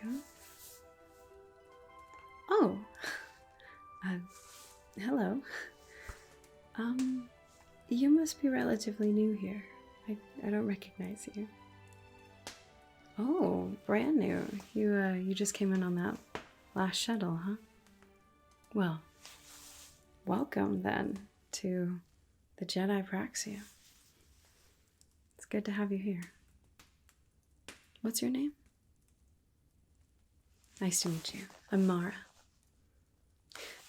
go. Oh, hello. You must be relatively new here. I don't recognize you. Oh, brand new. You just came in on that last shuttle, huh? Well, welcome then to the Jedi Praxeum. It's good to have you here. What's your name? Nice to meet you. I'm Mara.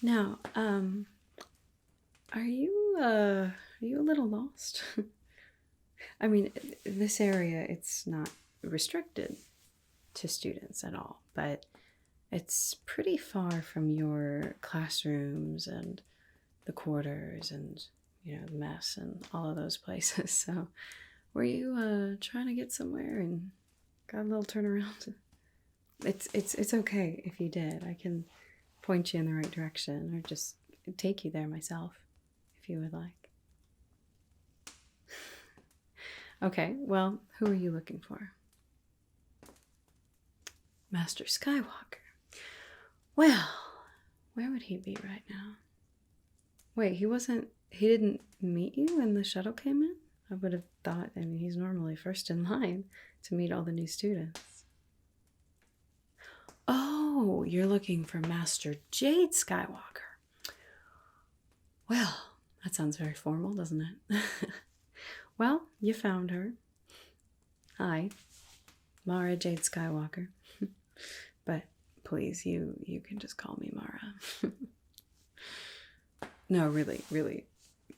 Now, are you a little lost? I mean, this area, it's not restricted to students at all, but it's pretty far from your classrooms and the quarters and, you know, the mess and all of those places. So, were you trying to get somewhere and got a little turnaround? It's okay if you did. I can point you in the right direction or just take you there myself if you would like. Okay, well, who are you looking for? Master Skywalker. Well, where would he be right now? Wait, he didn't meet you when the shuttle came in? I would have thought, I mean, he's normally first in line to meet all the new students. Oh, you're looking for Master Jade Skywalker. Well, that sounds very formal, doesn't it? Well, you found her. Hi, Mara Jade Skywalker. But please, you can just call me Mara. No, really,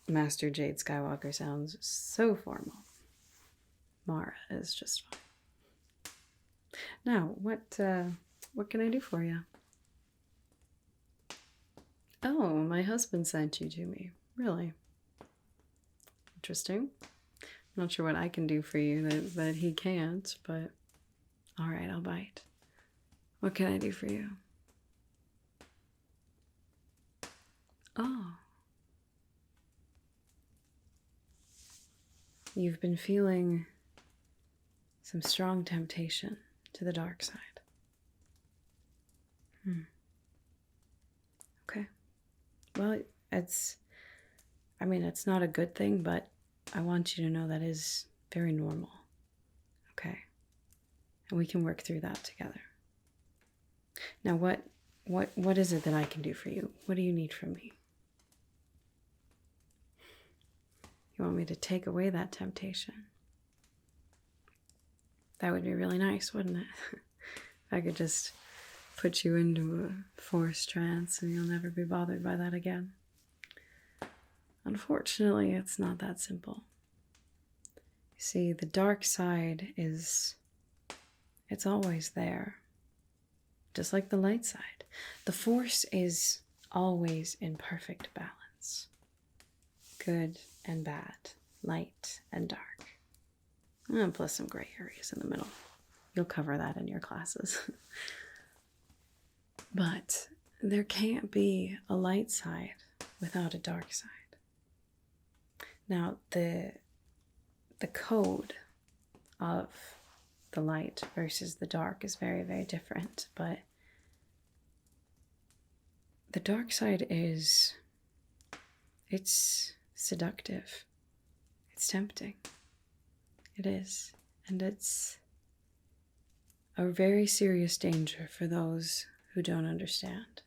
Master Jade Skywalker sounds so formal. Mara is just fine. Now, what can I do for you? Oh, my husband sent you to me. Really? Interesting. I'm not sure what I can do for you that he can't, but all right, I'll bite. What can I do for you? Oh. You've been feeling some strong temptation to the dark side. Okay. Well, it's not a good thing, but I want you to know that is very normal. Okay. And we can work through that together. Now, what is it that I can do for you? What do you need from me? You want me to take away that temptation? That would be really nice, wouldn't it? If I could just put you into a forced trance and you'll never be bothered by that again. Unfortunately, it's not that simple. You see, the dark side it's always there. Just like the light side. The Force is always in perfect balance. Good and bad, light and dark. And plus some gray areas in the middle. You'll cover that in your classes. But there can't be a light side without a dark side. Now, the code of the light versus the dark is very, very different, but the dark side it's seductive. It's tempting. It is. And it's a very serious danger for those who don't understand.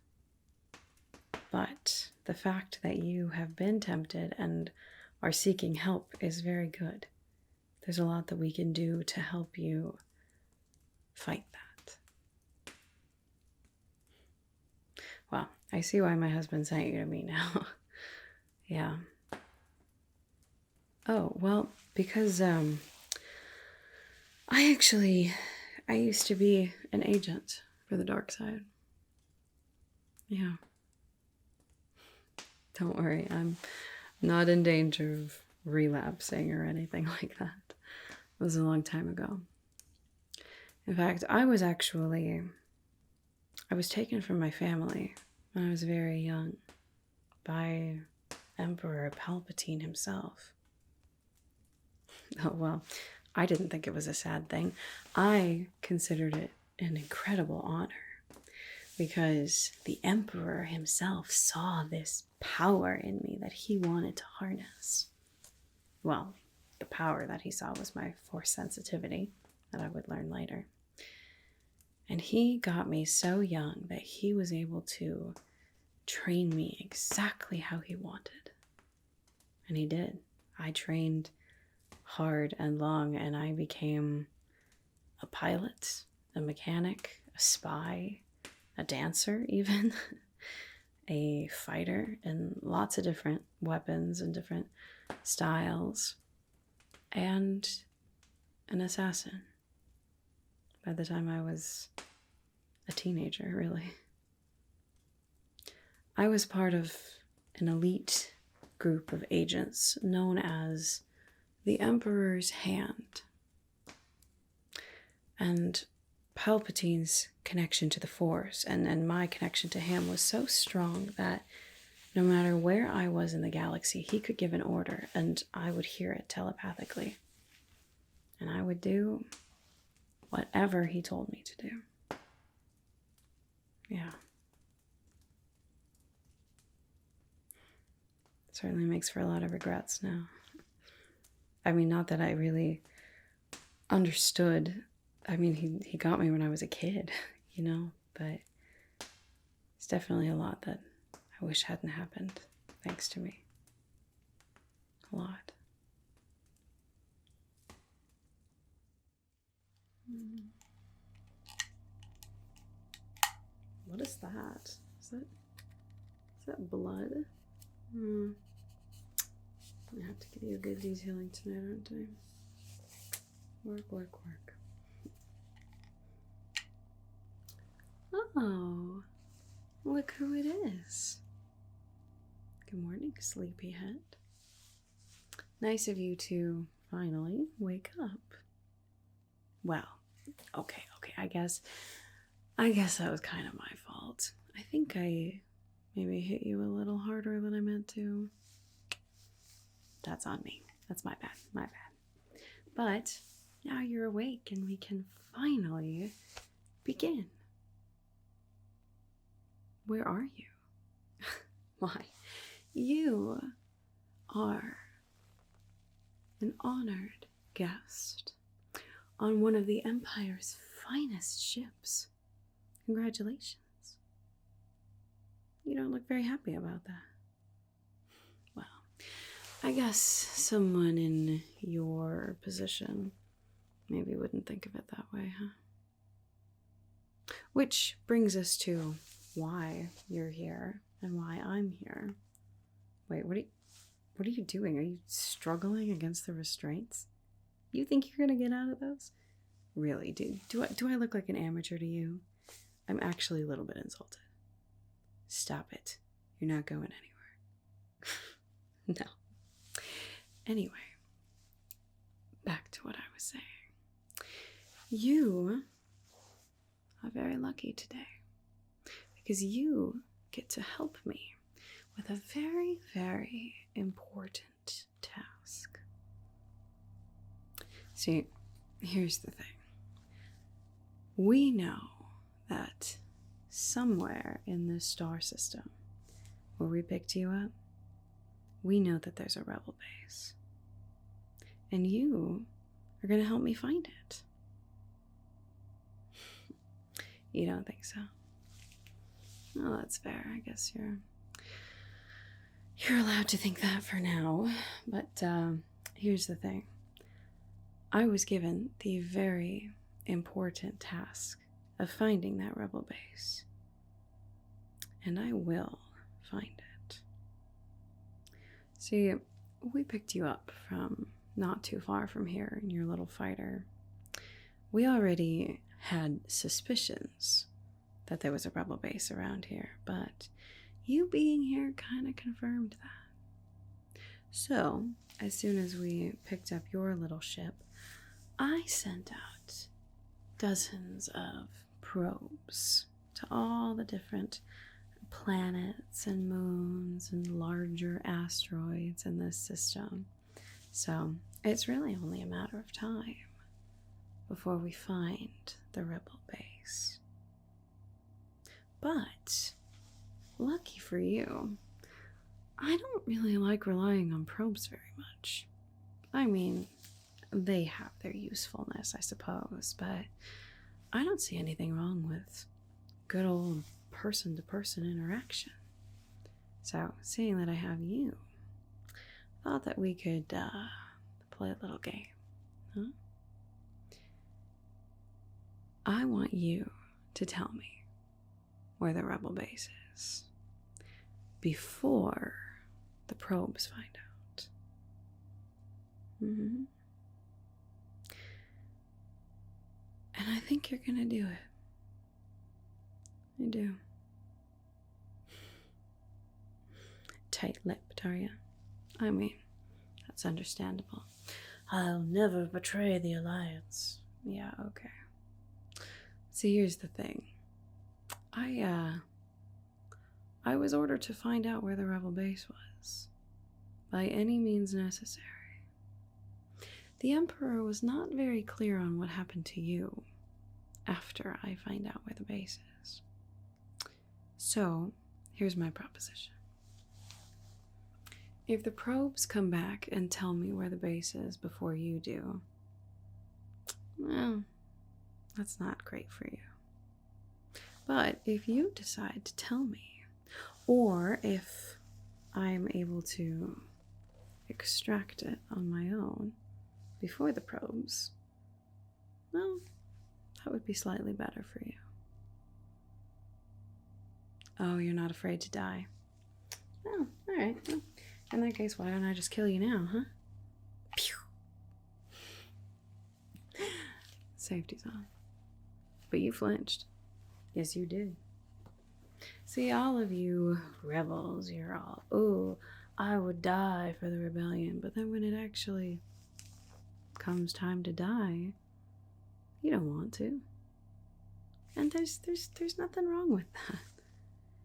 But the fact that you have been tempted and are seeking help is very good. There's a lot that we can do to help you fight that. Well, I see why my husband sent you to me now. Yeah. Oh, well, because I used to be an agent for the dark side. Yeah. Don't worry, I'm not in danger of relapsing or anything like that. It was a long time ago. In fact, I was taken from my family when I was very young by Emperor Palpatine himself. Oh, well, I didn't think it was a sad thing. I considered it an incredible honor because the Emperor himself saw this power in me that he wanted to harness. Well, the power that he saw was my Force sensitivity that I would learn later. And he got me so young that he was able to train me exactly how he wanted. And he did. I trained hard and long, and I became a pilot, a mechanic, a spy, a dancer even, a fighter, and lots of different weapons and different styles, and an assassin by the time I was a teenager, really. I was part of an elite group of agents known as the Emperor's Hand. And Palpatine's connection to the Force and my connection to him was so strong that no matter where I was in the galaxy, he could give an order and I would hear it telepathically. And I would do whatever he told me to do. Yeah. Certainly makes for a lot of regrets now. I mean, not that I really understood. I mean, he got me when I was a kid, you know, but it's definitely a lot that I wish hadn't happened, thanks to me. A lot. What is that? Is that blood? I have to give you a good detailing tonight, aren't I? Work, work, work. Oh, look who it is. Good morning, sleepyhead. Nice of you to finally wake up. Well, okay, I guess that was kind of my fault. I think I maybe hit you a little harder than I meant to. That's on me. That's my bad. But now you're awake and we can finally begin. Where are you? Why, you are an honored guest on one of the Empire's finest ships. Congratulations. You don't look very happy about that. Well, I guess someone in your position maybe wouldn't think of it that way, huh? Which brings us to why you're here and why I'm here. Wait, what are you doing? Are you struggling against the restraints? You think you're gonna get out of those? Really, do I look like an amateur to you? I'm actually a little bit insulted. Stop it. You're not going anywhere. No. Anyway, back to what I was saying. You are very lucky today because you get to help me with a very, very important task. See, here's the thing. We know that somewhere in this star system where we picked you up, we know that there's a rebel base. And you are going to help me find it. You don't think so? Well, that's fair. I guess you're allowed to think that for now. But here's the thing. I was given the very important task of finding that rebel base. And I will find it. See, we picked you up from not too far from here in your little fighter. We already had suspicions that there was a rebel base around here, but you being here kind of confirmed that. So, as soon as we picked up your little ship, I sent out dozens of probes to all the different planets and moons and larger asteroids in this system. So it's really only a matter of time before we find the rebel base. base. But, lucky for you, I don't really like relying on probes very much. I mean, they have their usefulness, I suppose, but I don't see anything wrong with good old person-to-person interaction. So, seeing that I have you, I thought that we could play a little game, huh? I want you to tell me where the rebel base is before the probes find out. Mm-hmm. And I think you're gonna do it. I do. Tight-lipped, are you? I mean, that's understandable. I'll never betray the Alliance. Yeah, okay. See, here's the thing. I was ordered to find out where the rebel base was, by any means necessary. The Emperor was not very clear on what happened to you after I find out where the base is. So, here's my proposition. If the probes come back and tell me where the base is before you do, well, that's not great for you. But if you decide to tell me, or if I'm able to extract it on my own before the probes, well, that would be slightly better for you. Oh, you're not afraid to die? Oh, alright. Well, in that case, why don't I just kill you now, huh? Pew! Safety's on. But you flinched. Yes, you did. See, all of you rebels, you're all, oh, I would die for the rebellion. But then when it actually comes time to die, you don't want to. And there's nothing wrong with that.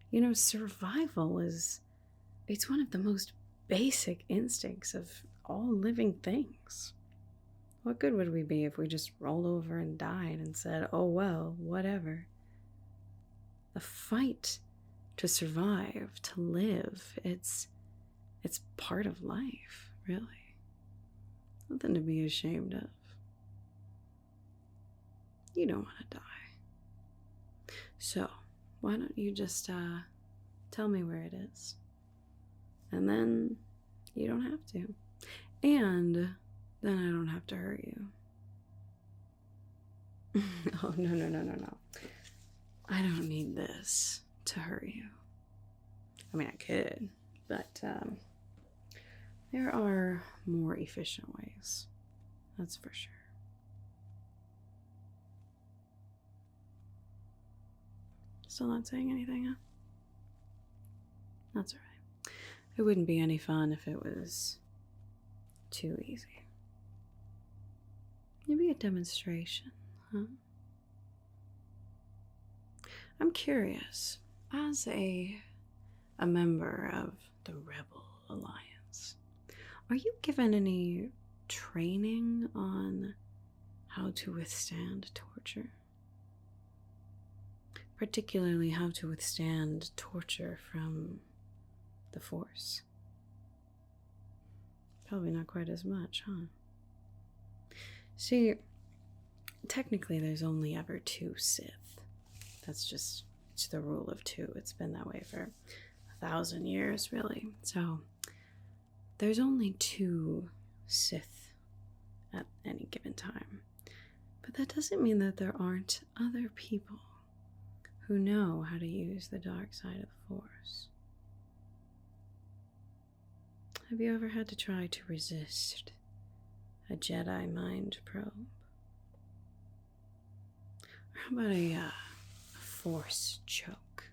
You know, survival it's one of the most basic instincts of all living things. What good would we be if we just rolled over and died and said, oh well, whatever? The fight to survive, to live, it's part of life, really. Nothing to be ashamed of. You don't want to die. So, why don't you just tell me where it is? And then you don't have to. And then I don't have to hurt you. Oh, no. I don't need this to hurt you. I mean, I could, but there are more efficient ways. That's for sure. Still not saying anything, huh? That's all right. It wouldn't be any fun if it was too easy. Maybe a demonstration, huh? I'm curious, as a member of the Rebel Alliance, are you given any training on how to withstand torture? Particularly how to withstand torture from the Force? Probably not quite as much, huh? See, technically there's only ever 2 Sith. It's the rule of 2. It's been that way for 1,000 years, really. So, there's only 2 Sith at any given time. But that doesn't mean that there aren't other people who know how to use the dark side of the Force. Have you ever had to try to resist a Jedi mind probe? Or how about a Force choke?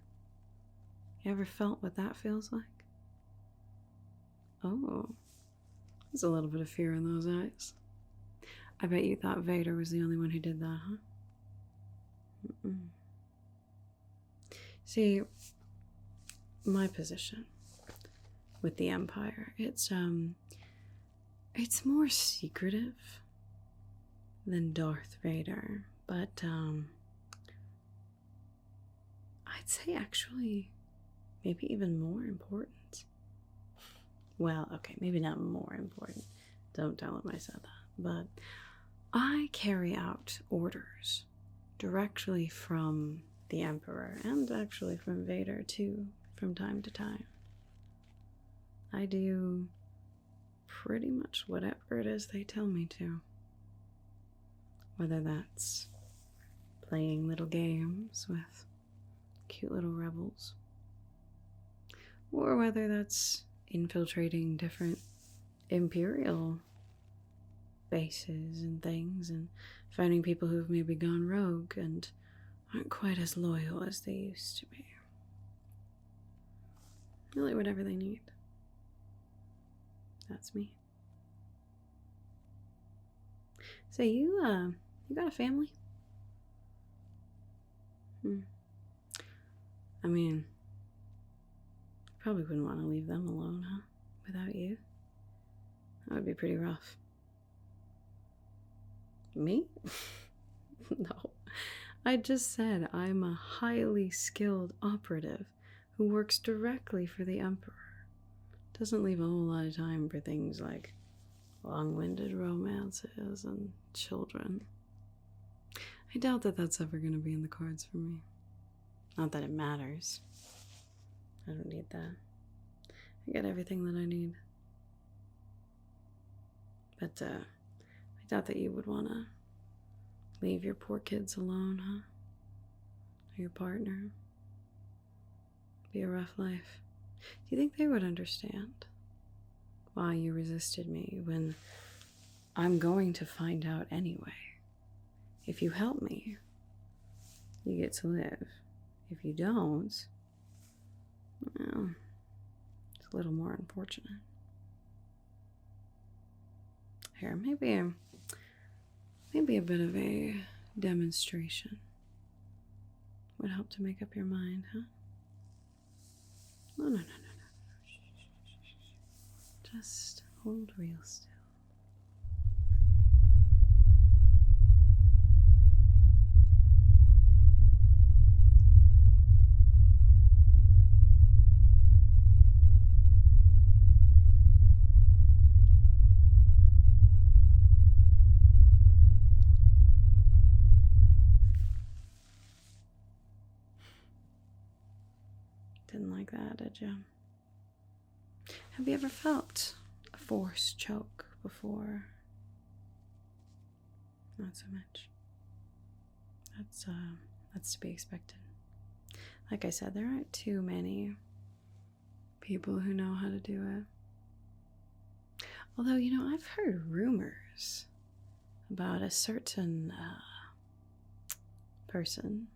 You ever felt what that feels like? Oh, there's a little bit of fear in those eyes. I bet you thought Vader was the only one who did that, huh? Mm-mm. See, my position with the Empire, it's more secretive than Darth Vader, but I'd say actually, maybe even more important. Well, okay, maybe not more important. Don't tell him I said that. But I carry out orders directly from the Emperor, and actually from Vader too, from time to time. I do pretty much whatever it is they tell me to. Whether that's playing little games with cute little rebels, or whether that's infiltrating different Imperial bases and things and finding people who've maybe gone rogue and aren't quite as loyal as they used to be. Really, whatever they need. That's me. So you got a family? I mean, you probably wouldn't want to leave them alone, huh? Without you? That would be pretty rough. Me? No. I just said I'm a highly skilled operative who works directly for the Emperor. Doesn't leave a whole lot of time for things like long-winded romances and children. I doubt that that's ever going to be in the cards for me. Not that it matters. I don't need that. I get everything that I need. But I doubt that you would want to leave your poor kids alone, huh? Or your partner. Be a rough life. Do you think they would understand why you resisted me when I'm going to find out anyway? If you help me, you get to live. If you don't, well, it's a little more unfortunate. Here, maybe a bit of a demonstration would help to make up your mind, huh? No. Just hold real still. Didn't like that, did you? Have you ever felt a force choke before? Not so much. That's to be expected. Like I said, there aren't too many people who know how to do it. Although, I've heard rumors about a certain person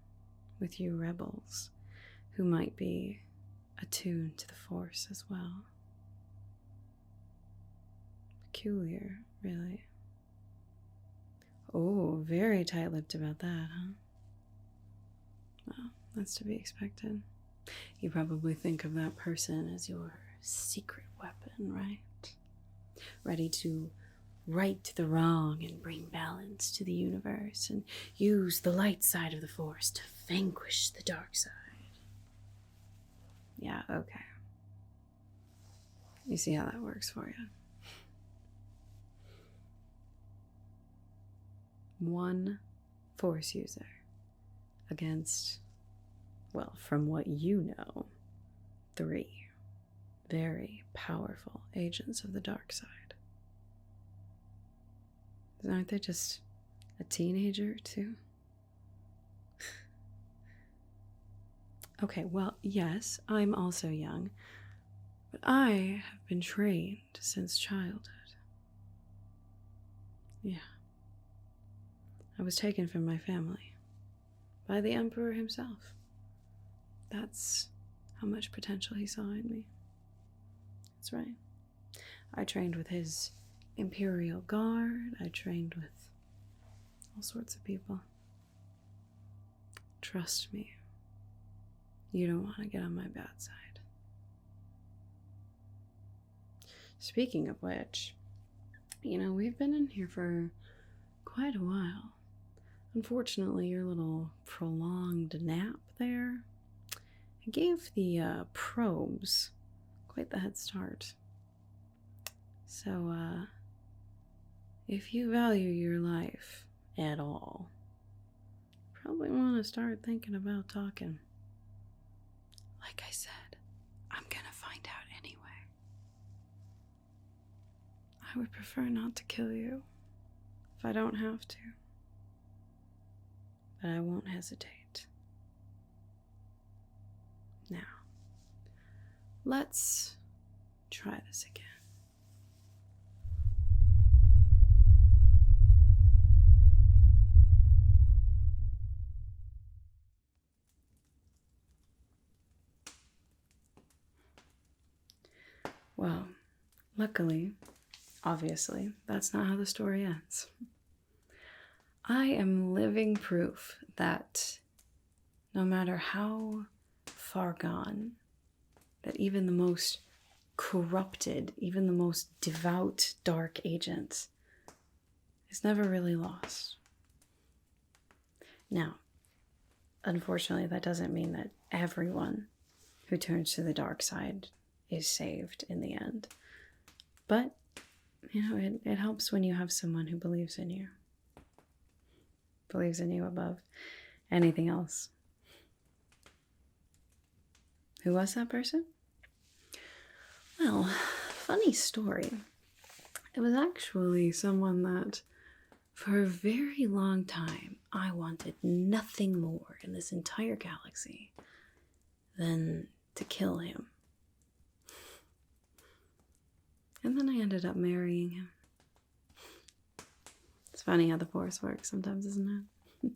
with you rebels who might be attuned to the Force as well. Peculiar, really. Oh, very tight-lipped about that, huh? Well, that's to be expected. You probably think of that person as your secret weapon, right? Ready to right the wrong and bring balance to the universe and use the light side of the Force to vanquish the dark side. Yeah, okay. You see how that works for you. One Force user against, well, from what you know, 3 very powerful agents of the dark side. Aren't they just a teenager, too? Okay, well, yes, I'm also young, but I have been trained since childhood. Yeah. I was taken from my family by the Emperor himself. That's how much potential he saw in me. That's right. I trained with his Imperial Guard. I trained with all sorts of people. Trust me, you don't want to get on my bad side. Speaking of which, we've been in here for quite a while. Unfortunately, your little prolonged nap there I gave the probes quite the head start. So, if you value your life at all, probably want to start thinking about talking. Like I said, I'm gonna find out anyway. I would prefer not to kill you if I don't have to, but I won't hesitate. Now, let's try this again. Well, luckily, obviously, that's not how the story ends. I am living proof that no matter how far gone, that even the most corrupted, even the most devout dark agent is never really lost. Now, unfortunately, that doesn't mean that everyone who turns to the dark side is saved in the end. But, you know, it helps when you have someone who believes in you. Believes in you above anything else. Who was that person? Well, funny story. It was actually someone that, for a very long time, I wanted nothing more in this entire galaxy than to kill him. And then I ended up marrying him. It's funny how the Force works sometimes, isn't it?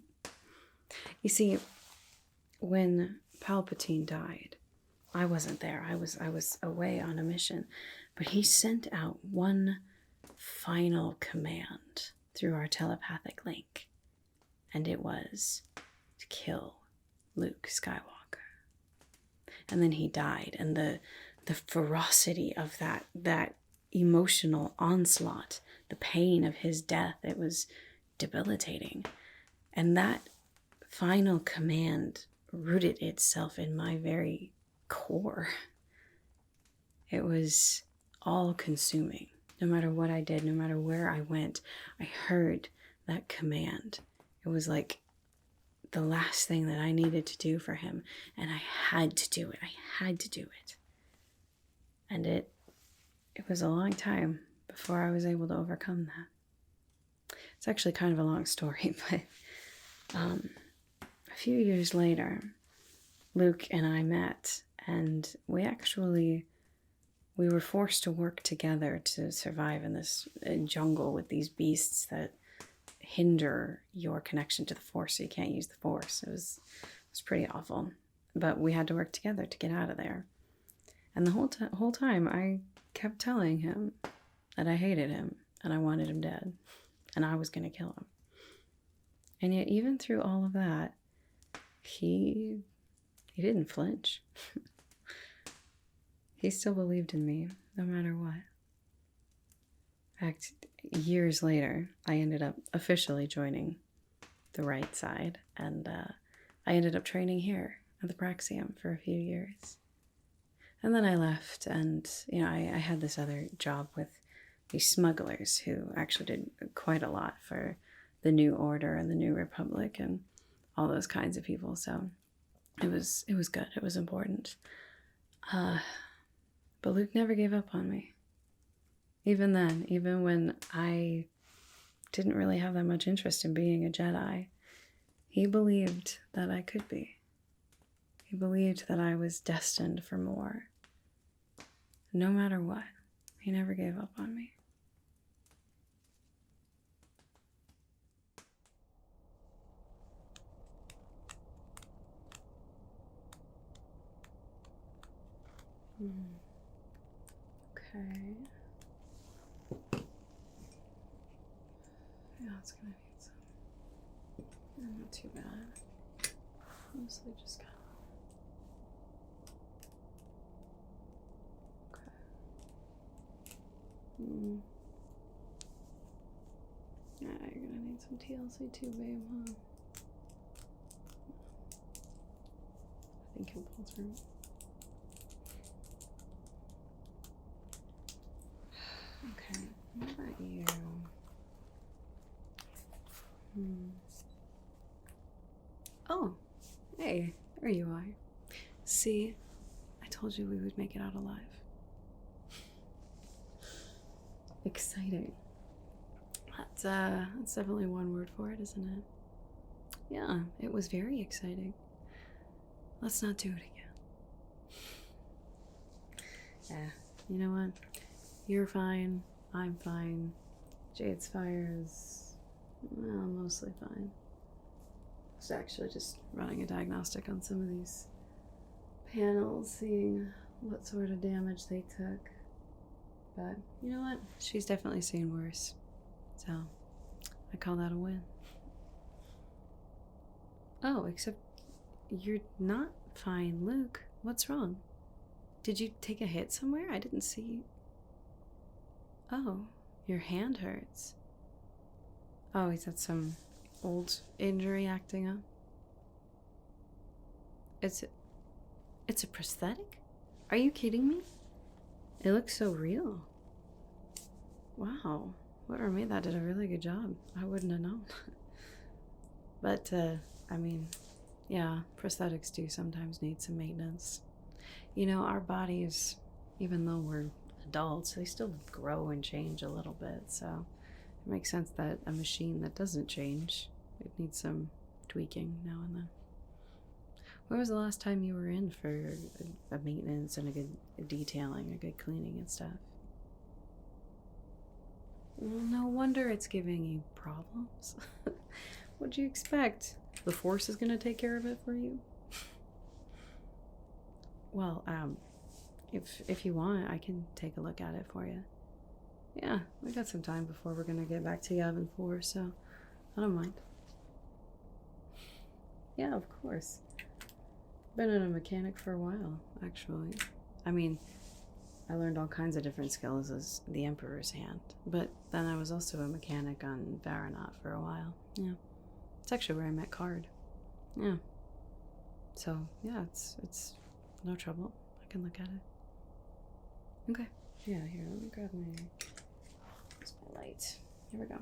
You see, when Palpatine died, I wasn't there. I was away on a mission. But he sent out one final command through our telepathic link. And it was to kill Luke Skywalker. And then he died. And the ferocity of that emotional onslaught, the pain of his death, it was debilitating. And that final command rooted itself in my very core. It was all consuming. No matter what I did, no matter where I went, I heard that command. It was like the last thing that I needed to do for him, and I had to do it. I had to do it. And it was a long time before I was able to overcome that. It's actually kind of a long story, but a few years later, Luke and I met, and we were forced to work together to survive in this jungle with these beasts that hinder your connection to the Force, so you can't use the Force. It was pretty awful, but we had to work together to get out of there. And the whole time, I kept telling him that I hated him and I wanted him dead, and I was going to kill him. And yet, even through all of that, he didn't flinch. He still believed in me, no matter what. In fact, years later, I ended up officially joining the right side, and I ended up training here at the Praxeum for a few years. And then I left, and you know, I had this other job with these smugglers who actually did quite a lot for the New Order and the New Republic and all those kinds of people. So it was good. It was important. But Luke never gave up on me. Even then, even when I didn't really have that much interest in being a Jedi, he believed that I could be. He believed that I was destined for more. No matter what, he never gave up on me. Okay. Yeah, it's gonna need some. Not too bad. Mostly just kind of. Okay. Yeah, you're gonna need some TLC too, babe, huh? I can pull through. Okay, what about you? Oh, hey, there you are. See, I told you we would make it out alive. Exciting. That's definitely one word for it, isn't it? Yeah, it was very exciting. Let's not do it again. Yeah, you know what? You're fine. I'm fine. Jade's fire is, well, mostly fine. I was actually just running a diagnostic on some of these panels, seeing what sort of damage they took. But you know what? She's definitely seen worse. So I call that a win. Oh, except you're not fine, Luke. What's wrong? Did you take a hit somewhere? I didn't see you. Oh, your hand hurts. Oh, is that some old injury acting up? It's a prosthetic? Are you kidding me? It looks so real. Wow, whoever made that did a really good job. I wouldn't have known. But, I mean, yeah, prosthetics do sometimes need some maintenance. You know, our bodies, even though we're adults, they still grow and change a little bit, so it makes sense that a machine that doesn't change, it needs some tweaking now and then. When was the last time you were in for a maintenance and a good detailing, a good cleaning and stuff? Well, no wonder it's giving you problems. What'd you expect? The Force is gonna take care of it for you? Well, if you want, I can take a look at it for you. Yeah, we got some time before we're gonna get back to Yavin 4, so I don't mind. Yeah, of course. Been a mechanic for a while, actually. I mean, I learned all kinds of different skills as the Emperor's Hand, but then I was also a mechanic on Varanot for a while. Yeah, it's actually where I met Card. Yeah. So yeah, it's no trouble. I can look at it. Okay. Yeah. Here, let me grab my light. Here we go.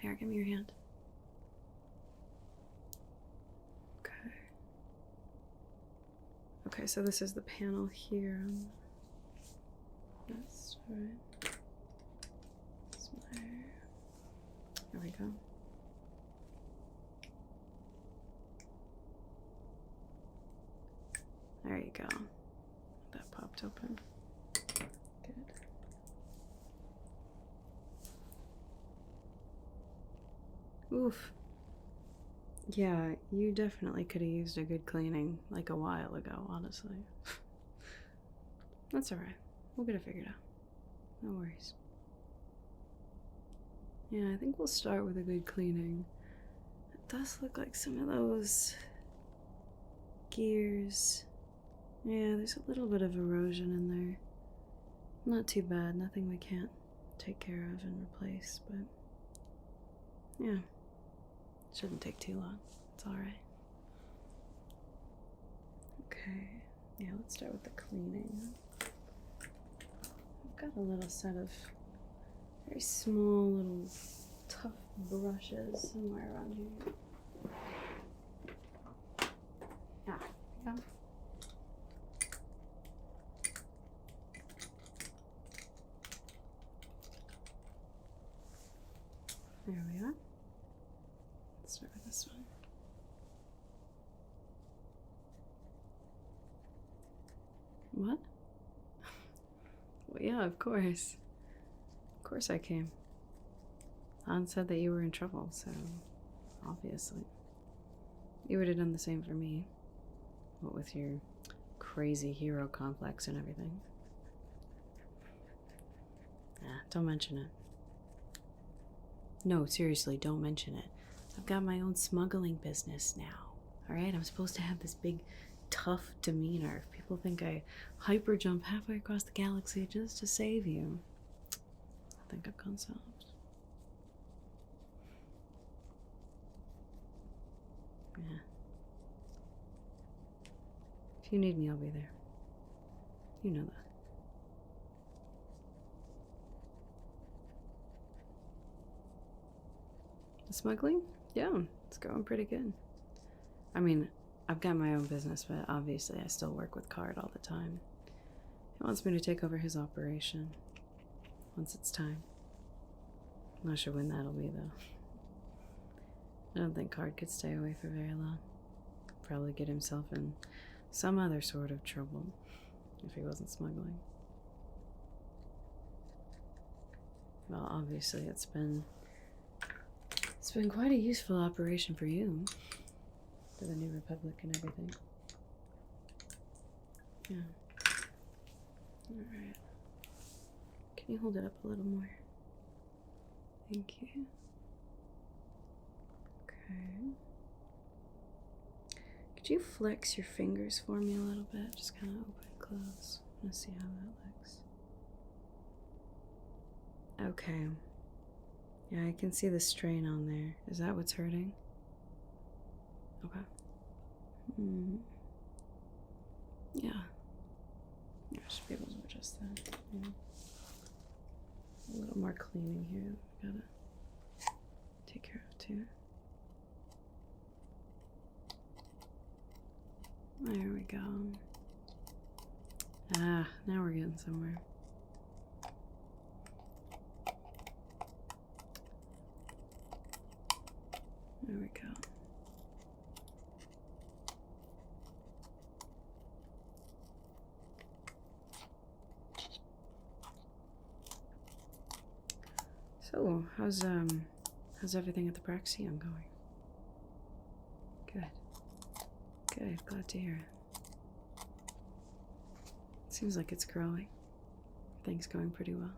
Here, give me your hand. Okay. Okay, so this is the panel here. That's right. There we go. There you go. That popped open. Good. Oof. Yeah, you definitely could have used a good cleaning like a while ago, honestly. That's alright. We'll get it figured out. No worries. Yeah, I think we'll start with a good cleaning. It does look like some of those gears. Yeah, there's a little bit of erosion in there. Not too bad, nothing we can't take care of and replace, but yeah. Shouldn't take too long. It's alright. Okay. Yeah, let's start with the cleaning. I've got a little set of very small little tough brushes somewhere around here. Ah, yeah. There we are. Let's start with this one. What? Well, yeah, of course. Of course I came. Han said that you were in trouble, so obviously. You would have done the same for me. What with your crazy hero complex and everything. Don't mention it. No, seriously, don't mention it. I've got my own smuggling business now. Alright? I'm supposed to have this big, tough demeanor. If people think I hyper jump halfway across the galaxy just to save you, I think I've gone soft. Yeah. If you need me, I'll be there. You know that. The smuggling? Yeah, it's going pretty good. I mean, I've got my own business, but obviously I still work with Card all the time. He wants me to take over his operation once it's time. I'm not sure when that'll be, though. I don't think Card could stay away for very long. Probably get himself in some other sort of trouble if he wasn't smuggling. Well, obviously it's been quite a useful operation for you, for the New Republic and everything. Yeah. Alright. Can you hold it up a little more? Thank you. Okay. Could you flex your fingers for me a little bit? Just kind of open and close. I want to see how that looks. Okay. Yeah, I can see the strain on there. Is that what's hurting? Okay. Yeah. I should be able to adjust that. Yeah. A little more cleaning here. We gotta take care of too. There we go. Ah, now we're getting somewhere. There we go. So, how's everything at the Praxeum going? Good. Good, glad to hear it. Seems like it's growing. Everything's going pretty well.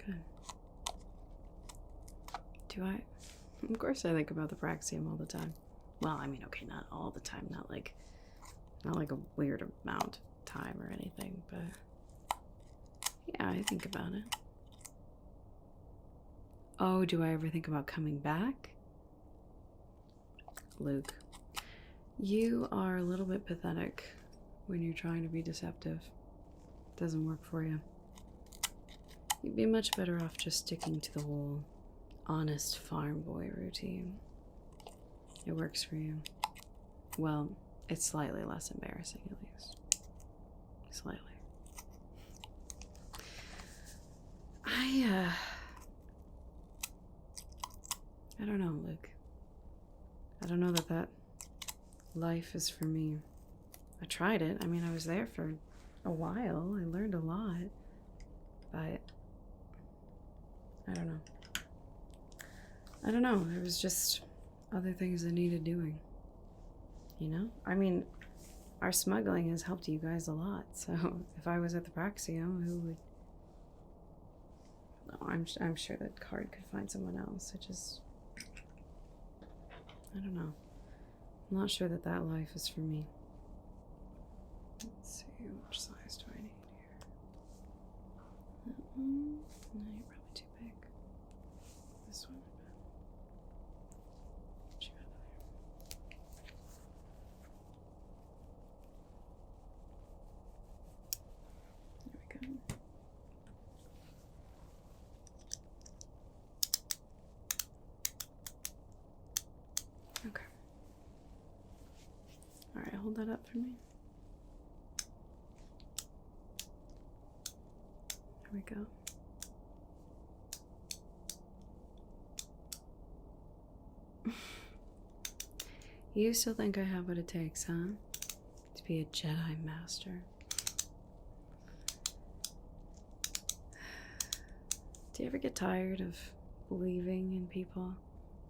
Good. Do I? Of course I think about the Praxeum all the time. Well, I mean, okay, not all the time, not like a weird amount of time or anything, but yeah, I think about it. Oh, do I ever think about coming back? Luke, you are a little bit pathetic when you're trying to be deceptive. It doesn't work for you. You'd be much better off just sticking to the whole honest farm boy routine. It works for you. Well, it's slightly less embarrassing, at least. Slightly. I don't know, Luke. I don't know that life is for me. I tried it. I mean, I was there for a while. I learned a lot. But I don't know. I don't know. There was just other things that needed doing. You know? I mean, our smuggling has helped you guys a lot. So if I was at the Praxeum, who would... No, I'm sure that Card could find someone else. It just... I don't know. I'm not sure that life is for me. Let's see, which size do I need here? That one? No, you're probably too big. This one? What you got there? There we go. Okay. Alright, hold that up for me. There we go. You still think I have what it takes, huh? To be a Jedi Master. Do you ever get tired of believing in people,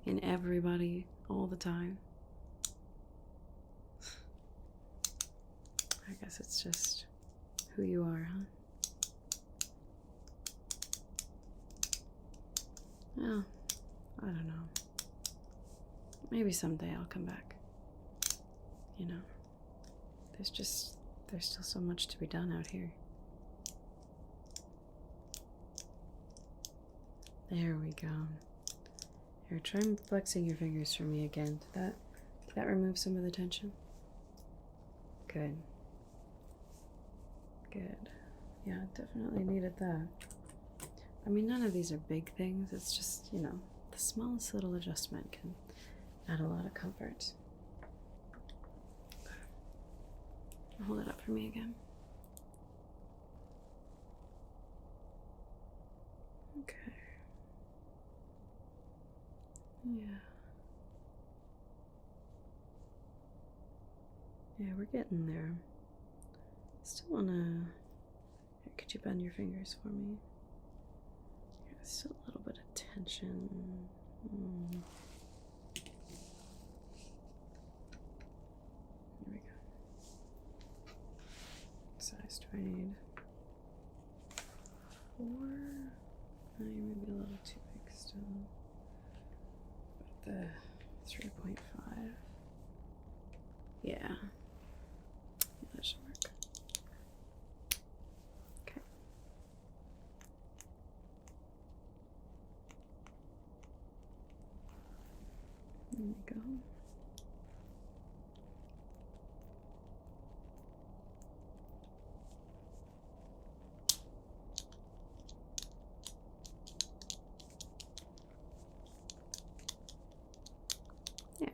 in everybody, all the time? I guess it's just who you are, huh? Well, I don't know. Maybe someday I'll come back. You know, there's still so much to be done out here. There we go. Here, try flexing your fingers for me again. Did that remove some of the tension? Good. Good. Yeah, definitely needed that. I mean, none of these are big things. It's just, you know, the smallest little adjustment can add a lot of comfort. Okay. Hold it up for me again. Okay. Yeah. Yeah, we're getting there. Still wanna... Could you bend your fingers for me? Yeah, still a little bit of tension. Here we go. Size 20. 4. You may be a little too big still. But the 3.5. Yeah. That should work. Okay. There we go.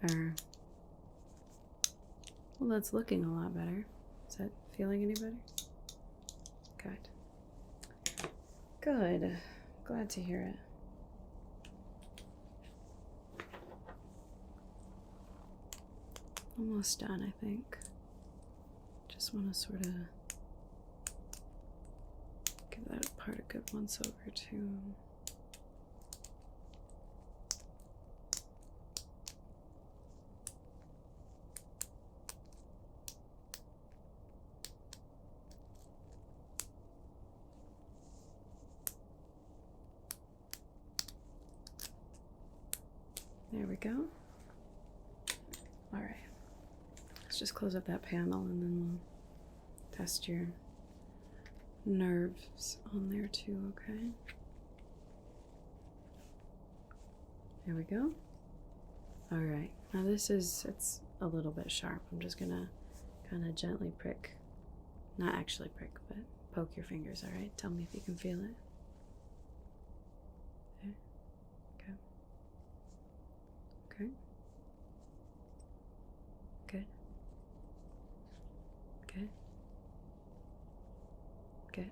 There. Well, that's looking a lot better. Is that feeling any better? Good. Good. Glad to hear it. Almost done, I think. Just want to sort of give that part a good once over too. There we go. All right. Let's just close up that panel and then we'll test your nerves on there too, okay? There we go. All right. Now it's a little bit sharp. I'm just gonna kind of gently prick. Not actually prick, but poke your fingers, all right? Tell me if you can feel it. Okay. Okay. Good. Good. Good.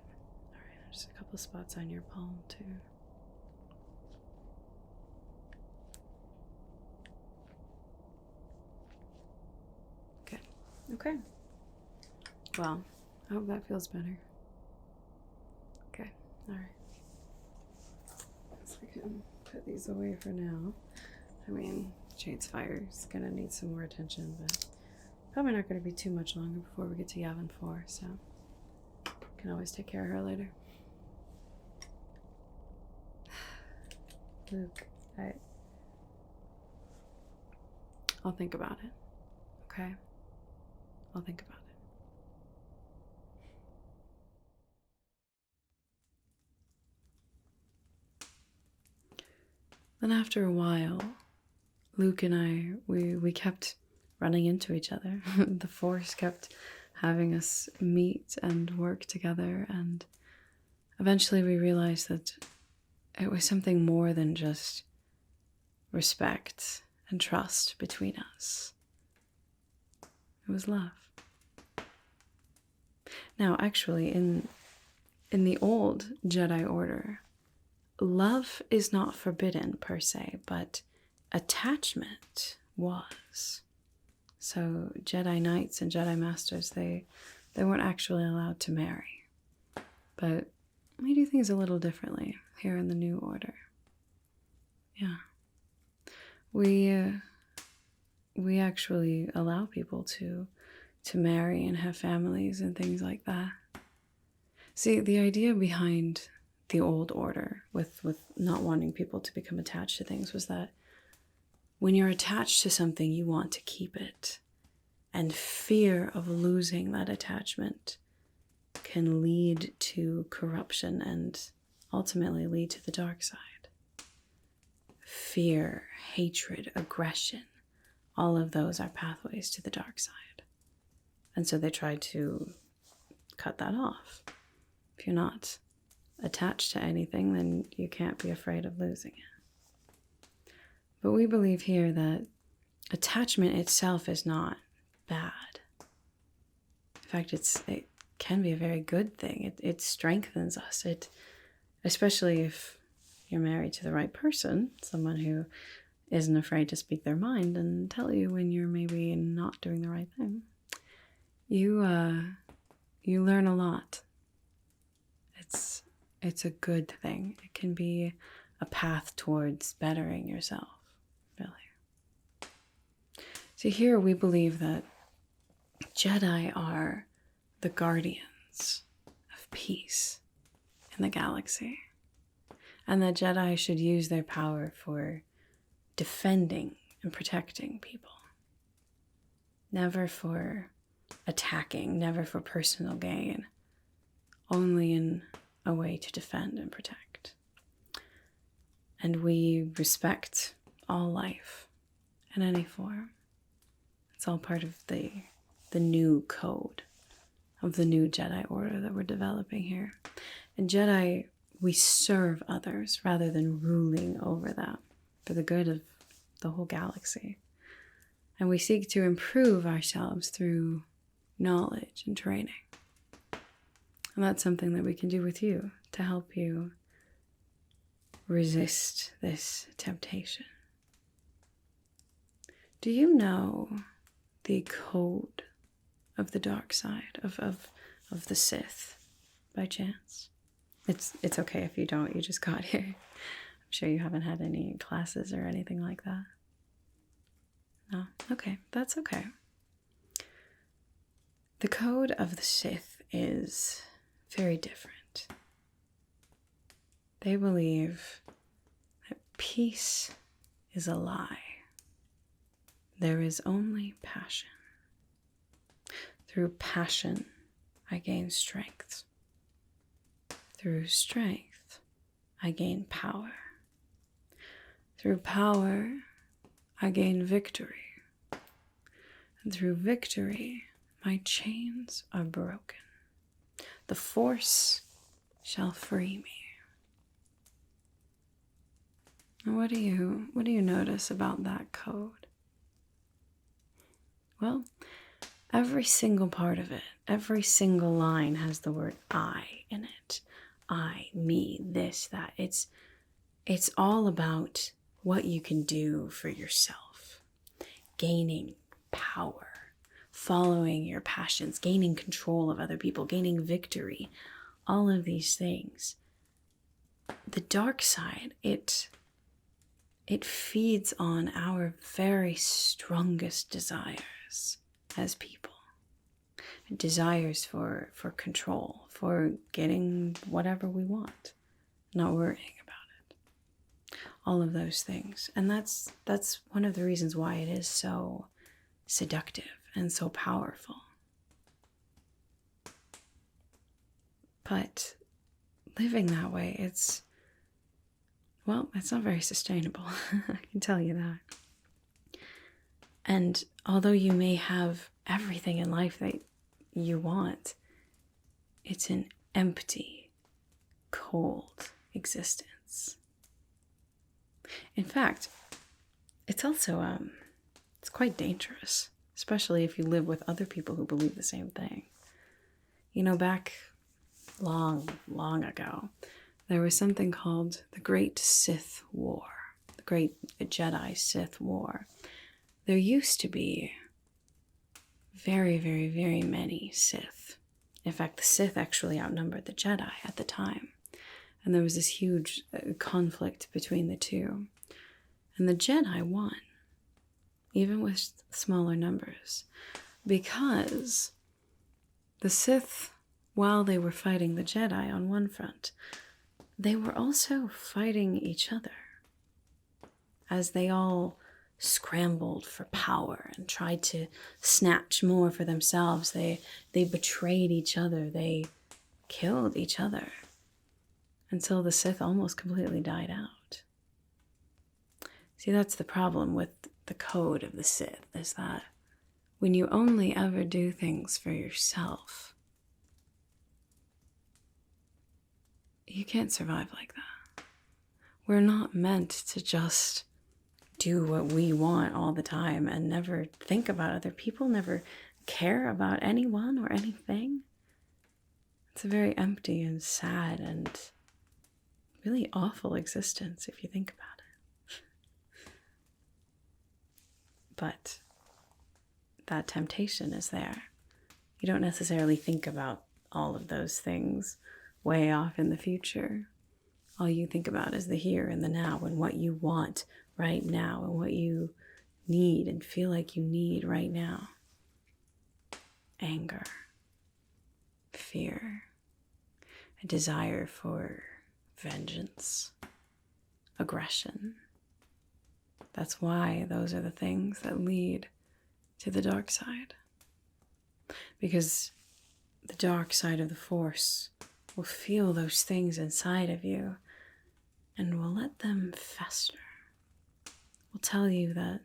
All right, just a couple spots on your palm too. Good. Okay. Well, I hope that feels better. Okay. All right. So we can put these away for now. I mean, Jade's fire is gonna need some more attention, but probably not gonna be too much longer before we get to Yavin 4, so can always take care of her later. Luke, I'll think about it, okay? I'll think about it. Then after a while, Luke and I, we kept running into each other. The Force kept having us meet and work together, and eventually we realized that it was something more than just respect and trust between us. It was love. Now, actually, in the old Jedi Order, love is not forbidden per se, but attachment was. So Jedi Knights and Jedi Masters, they weren't actually allowed to marry. But we do things a little differently here in the New Order. Yeah. We actually allow people to marry and have families and things like that. See, the idea behind the old order with not wanting people to become attached to things was that when you're attached to something, you want to keep it. And fear of losing that attachment can lead to corruption and ultimately lead to the dark side. Fear, hatred, aggression, all of those are pathways to the dark side. And so they try to cut that off. If you're not attached to anything, then you can't be afraid of losing it. But we believe here that attachment itself is not bad. In fact, it can be a very good thing. It strengthens us. Especially if you're married to the right person, someone who isn't afraid to speak their mind and tell you when you're maybe not doing the right thing. You learn a lot. It's a good thing. It can be a path towards bettering yourself, really. So here we believe that Jedi are the guardians of peace in the galaxy, and that Jedi should use their power for defending and protecting people. Never for attacking, never for personal gain, only in a way to defend and protect. And we respect all life in any form. It's all part of the new code of the new Jedi Order that we're developing here. And Jedi, we serve others rather than ruling over them for the good of the whole galaxy. And we seek to improve ourselves through knowledge and training. And that's something that we can do with you to help you resist this temptation. Do you know the code of the dark side, of the Sith, by chance? It's okay if you don't, you just got here. I'm sure you haven't had any classes or anything like that. No? Okay, that's okay. The code of the Sith is very different. They believe that peace is a lie. There is only passion. Through passion, I gain strength. Through strength, I gain power. Through power, I gain victory. And through victory, my chains are broken. The Force shall free me. And what do you notice about that code? Well, every single part of it, every single line has the word I in it. I, me, this, that. It's all about what you can do for yourself. Gaining power, following your passions, gaining control of other people, gaining victory, all of these things. The dark side, it feeds on our very strongest desires as people. Desires for control, for getting whatever we want, not worrying about it. All of those things. And that's one of the reasons why it is so seductive and so powerful. But living that way, it's not very sustainable. I can tell you that. And although you may have everything in life that you want, it's an empty, cold existence. In fact, it's also it's quite dangerous, especially if you live with other people who believe the same thing. You know, back long, long ago, there was something called the Great Sith War, the Great Jedi Sith War. There used to be very, very, very many Sith. In fact, the Sith actually outnumbered the Jedi at the time. And there was this huge conflict between the two. And the Jedi won, even with smaller numbers, because the Sith, while they were fighting the Jedi on one front, they were also fighting each other as they all scrambled for power and tried to snatch more for themselves. They betrayed each other. They killed each other until the Sith almost completely died out. See, that's the problem with the code of the Sith, is that when you only ever do things for yourself, you can't survive like that. We're not meant to just do what we want all the time and never think about other people, never care about anyone or anything. It's a very empty and sad and really awful existence if you think about it. But that temptation is there. You don't necessarily think about all of those things way off in the future. All you think about is the here and the now and what you want right now and what you need and feel like you need right now. Anger, fear, a desire for vengeance, aggression. That's why those are the things that lead to the dark side. Because the dark side of the Force will feel those things inside of you and will let them fester. Will tell you that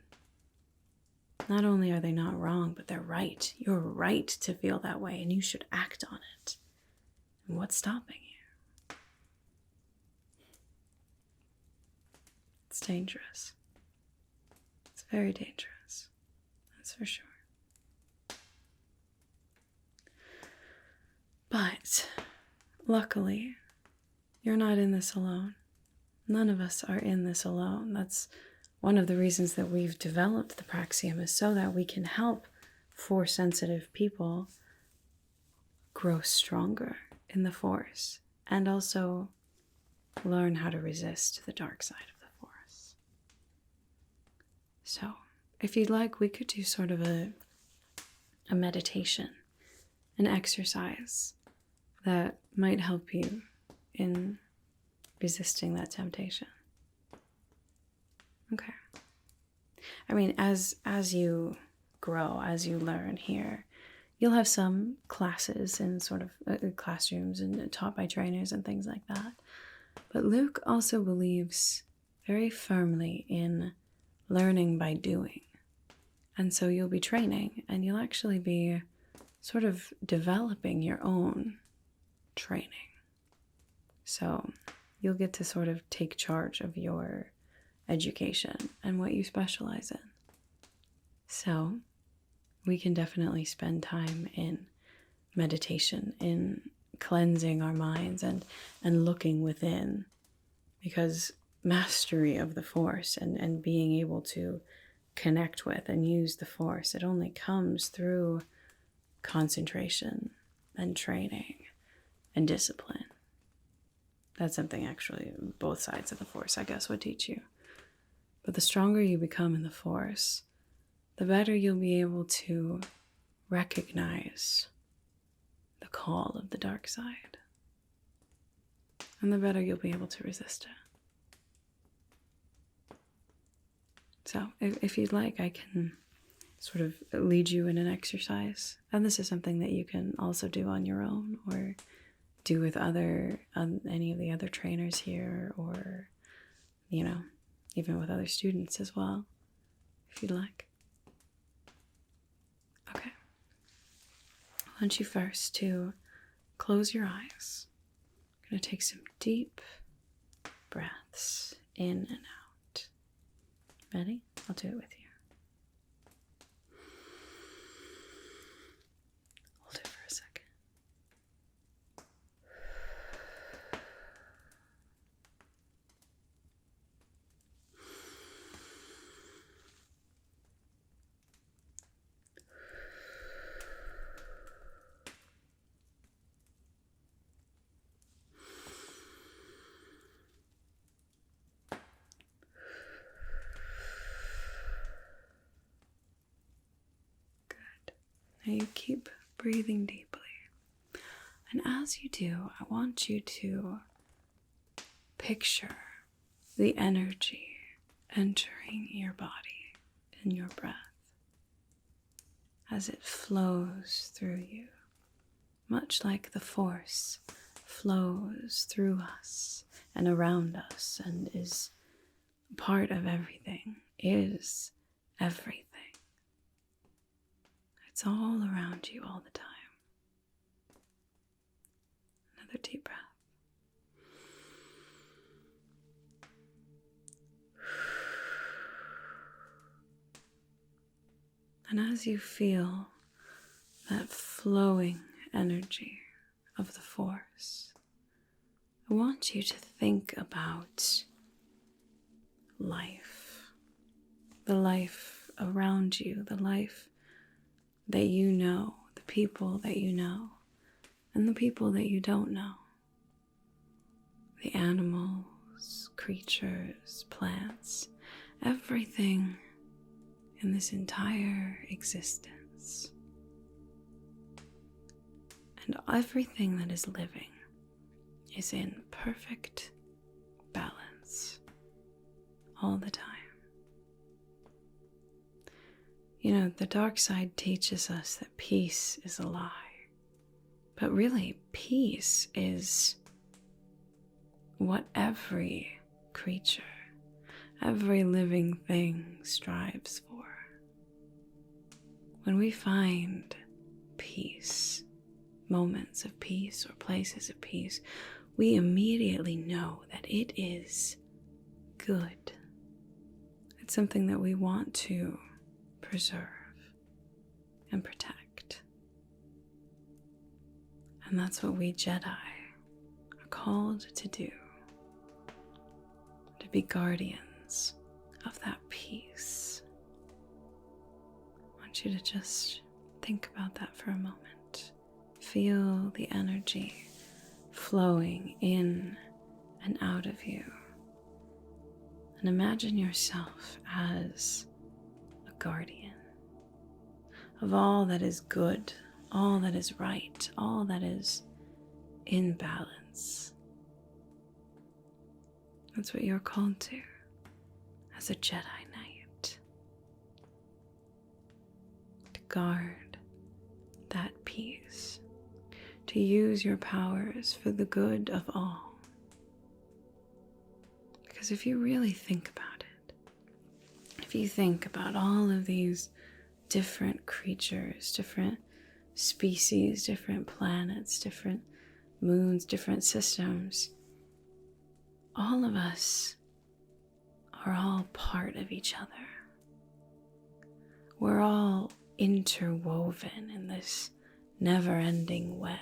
not only are they not wrong, but they're right. You're right to feel that way, and you should act on it. And what's stopping you? It's dangerous. It's very dangerous. That's for sure. But luckily, you're not in this alone. None of us are in this alone. That's one of the reasons that we've developed the Praxeum, is so that we can help Force-sensitive people grow stronger in the Force and also learn how to resist the dark side of the Force. So, if you'd like, we could do sort of a meditation, an exercise that might help you in resisting that temptation. Okay. I mean, as you grow, as you learn here, you'll have some classes in sort of classrooms and taught by trainers and things like that. But Luke also believes very firmly in learning by doing. And so you'll be training and you'll actually be sort of developing your own training. So you'll get to sort of take charge of your education and what you specialize in. So we can definitely spend time in meditation, in cleansing our minds and looking within, because mastery of the Force and being able to connect with and use the Force, it only comes through concentration and training and discipline. That's something actually both sides of the Force, I guess, would teach you. But the stronger you become in the Force, the better you'll be able to recognize the call of the dark side. And the better you'll be able to resist it. So, if you'd like, I can sort of lead you in an exercise. And this is something that you can also do on your own or do with any of the other trainers here, or, even with other students as well, if you'd like. Okay. I want you first to close your eyes. I'm going to take some deep breaths in and out. Ready? I'll do it with you. Hold it for a second. Now you keep breathing deeply. And as you do, I want you to picture the energy entering your body in your breath as it flows through you, much like the Force flows through us and around us and is part of everything, is everything. It's all around you all the time. Another deep breath. And as you feel that flowing energy of the Force, I want you to think about life. The life around you, the life that you know, the people that you know, and the people that you don't know. The animals, creatures, plants, everything in this entire existence. And everything that is living is in perfect balance all the time. You know, the dark side teaches us that peace is a lie. But really, peace is what every creature, every living thing strives for. When we find peace, moments of peace or places of peace, we immediately know that it is good. It's something that we want to preserve and protect. And that's what we Jedi are called to do. To be guardians of that peace. I want you to just think about that for a moment. Feel the energy flowing in and out of you. And imagine yourself as a guardian of all that is good, all that is right, all that is in balance. That's what you're called to as a Jedi Knight. To guard that peace. To use your powers for the good of all. Because if you really think about it, if you think about all of these different creatures, different species, different planets, different moons, different systems, all of us are all part of each other. We're all interwoven in this never-ending web.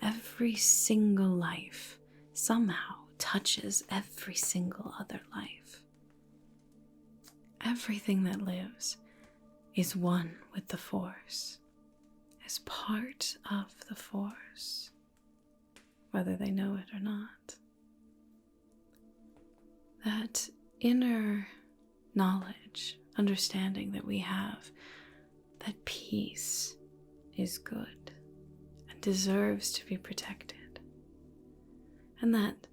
Every single life somehow touches every single other life. Everything that lives is one with the Force, is part of the Force, whether they know it or not. That inner knowledge, understanding that we have, that peace is good and deserves to be protected. And that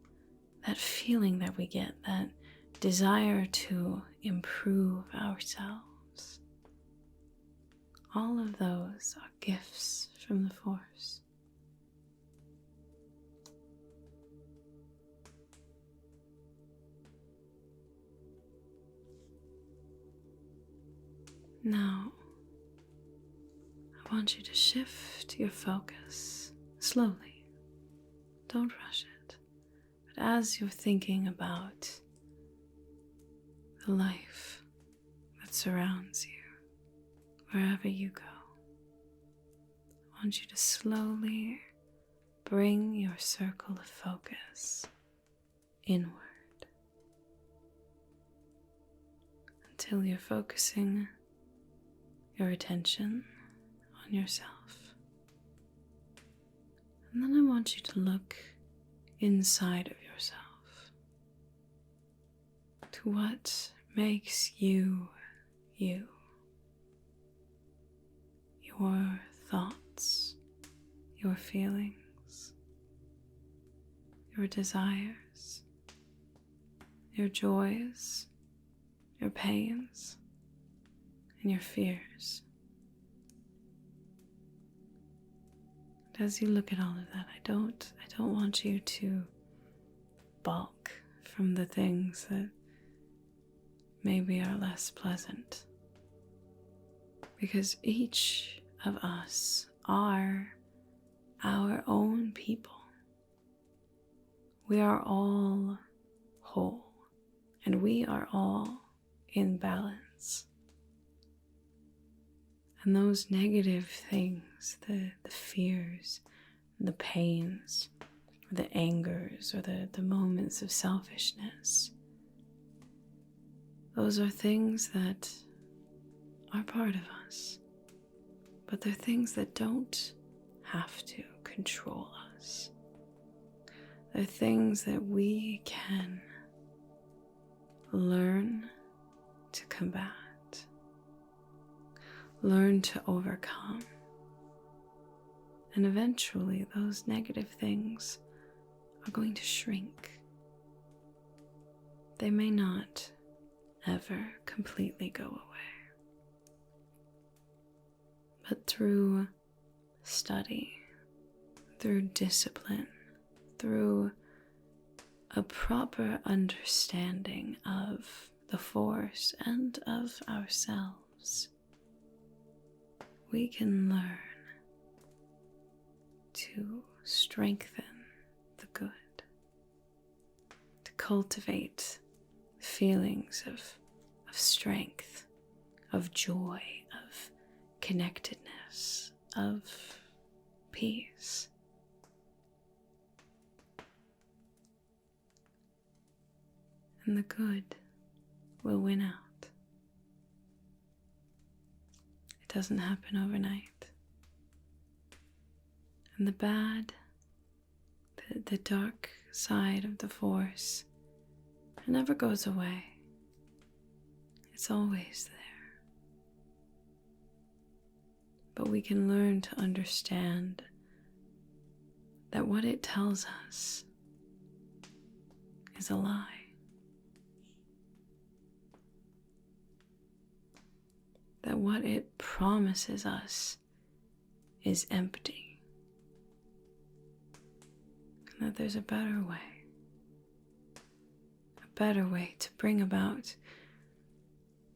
feeling that we get, that desire to improve ourselves, all of those are gifts from the Force. Now, I want you to shift your focus slowly. Don't rush it. But as you're thinking about the life that surrounds you, wherever you go, I want you to slowly bring your circle of focus inward until you're focusing your attention on yourself. And then I want you to look inside of yourself to what makes you you. Your thoughts, your feelings, your desires, your joys, your pains, and your fears. And as you look at all of that, I don't want you to balk from the things that maybe are less pleasant. Because each of us are our own people. We are all whole, and we are all in balance. And those negative things, the fears, the pains, the angers, or the moments of selfishness, those are things that are part of us, but they're things that don't have to control us. They're things that we can learn to combat, learn to overcome, and eventually those negative things are going to shrink. They may not ever completely go away, but through study, through discipline, through a proper understanding of the Force and of ourselves, we can learn to strengthen the good, to cultivate feelings of strength, of joy, of connectedness, of peace. And the good will win out. It doesn't happen overnight. And the bad, the dark side of the Force, it never goes away. It's always there. But we can learn to understand that what it tells us is a lie. That what it promises us is empty. And that there's a better way to bring about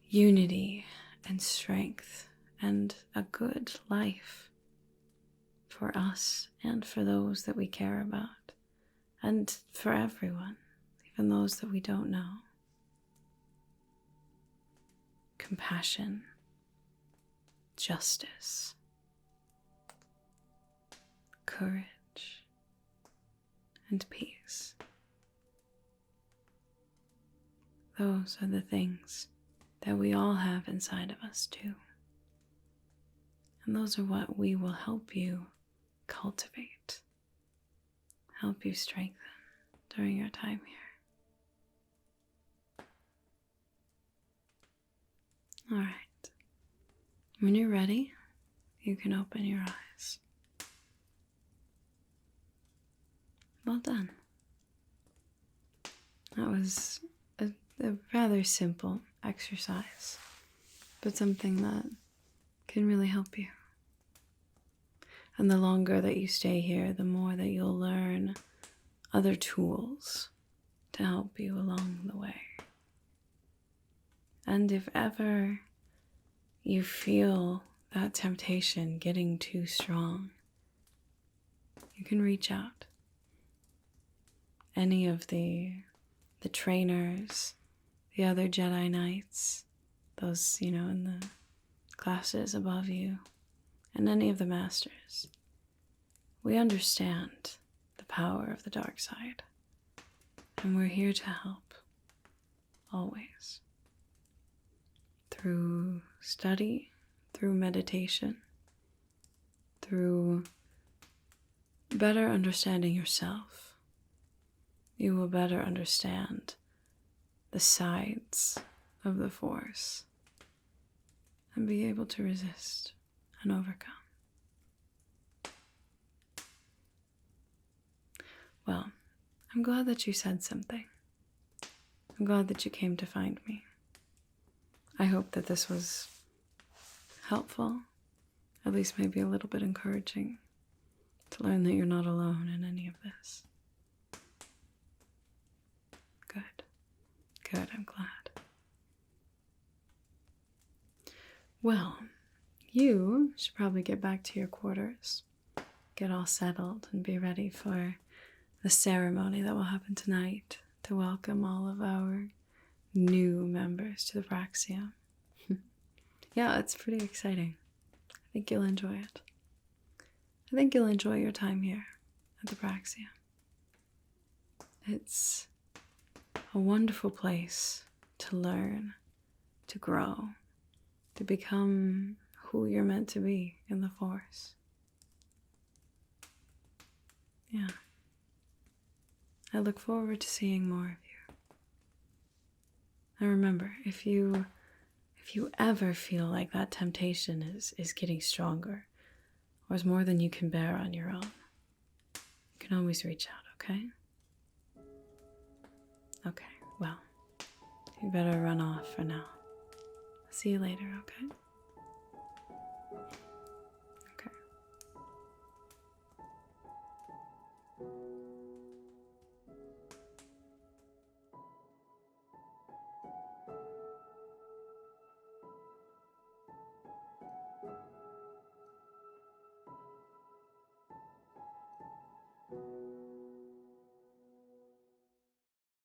unity and strength and a good life for us and for those that we care about and for everyone, even those that we don't know. Compassion, justice, courage, and peace. Those are the things that we all have inside of us too. And those are what we will help you cultivate, help you strengthen during your time here. All right. When you're ready, you can open your eyes. Well done. That was a rather simple exercise, but something that can really help you. And the longer that you stay here, the more that you'll learn other tools to help you along the way. And if ever you feel that temptation getting too strong, you can reach out. Any of the trainers, the other Jedi Knights, those, in the classes above you, and any of the masters. We understand the power of the dark side, and we're here to help, always. Through study, through meditation, through better understanding yourself, you will better understand the sides of the Force and be able to resist and overcome. Well, I'm glad that you said something. I'm glad that you came to find me. I hope that this was helpful, at least maybe a little bit encouraging, to learn that you're not alone in any of this. Good, I'm glad. Well, you should probably get back to your quarters, get all settled, and be ready for the ceremony that will happen tonight to welcome all of our new members to the Praxeum. Yeah, it's pretty exciting. I think you'll enjoy it. I think you'll enjoy your time here at the Praxeum. It's a wonderful place to learn, to grow, to become who you're meant to be in the Force. Yeah. I look forward to seeing more of you. And remember, if you ever feel like that temptation is getting stronger, or is more than you can bear on your own, you can always reach out, okay? Okay, well, you better run off for now. See you later, okay?